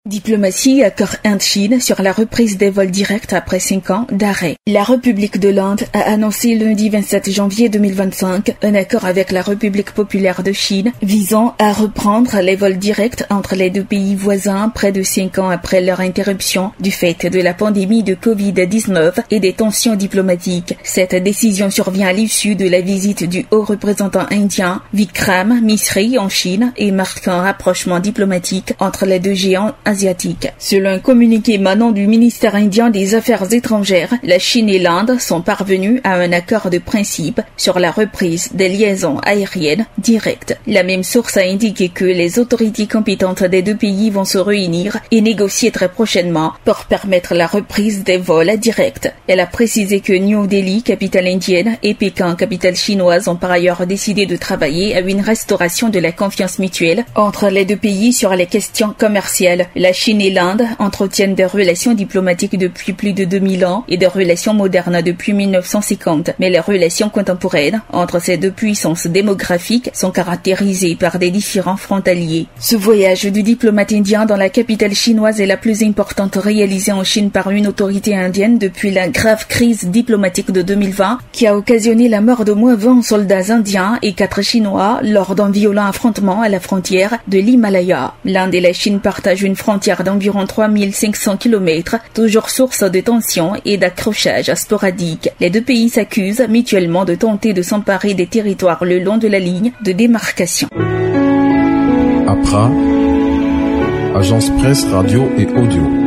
Diplomatie, accord Inde-Chine sur la reprise des vols directs après 5 ans d'arrêt. La République de l'Inde a annoncé lundi 27 janvier 2025 un accord avec la République populaire de Chine visant à reprendre les vols directs entre les deux pays voisins près de 5 ans après leur interruption du fait de la pandémie de Covid-19 et des tensions diplomatiques. Cette décision survient à l'issue de la visite du haut représentant indien Vikram Misri en Chine et marque un rapprochement diplomatique entre les deux géants asiatiques. Selon un communiqué émanant du ministère indien des Affaires étrangères, la Chine et l'Inde sont parvenus à un accord de principe sur la reprise des liaisons aériennes directes. La même source a indiqué que les autorités compétentes des deux pays vont se réunir et négocier très prochainement pour permettre la reprise des vols directs. Elle a précisé que New Delhi, capitale indienne, et Pékin, capitale chinoise, ont par ailleurs décidé de travailler à une restauration de la confiance mutuelle entre les deux pays sur les questions commerciales. La Chine et l'Inde entretiennent des relations diplomatiques depuis plus de 2000 ans et des relations modernes depuis 1950. Mais les relations contemporaines entre ces deux puissances démographiques sont caractérisées par des différends frontaliers. Ce voyage du diplomate indien dans la capitale chinoise est la plus importante réalisée en Chine par une autorité indienne depuis la grave crise diplomatique de 2020 qui a occasionné la mort d'au moins 20 soldats indiens et 4 Chinois lors d'un violent affrontement à la frontière de l'Himalaya. L'Inde et la Chine partagent une frontière d'environ 3500 km, toujours source de tensions et d'accrochages sporadiques. Les deux pays s'accusent mutuellement de tenter de s'emparer des territoires le long de la ligne de démarcation. APRA, Agence Presse Radio et Audio.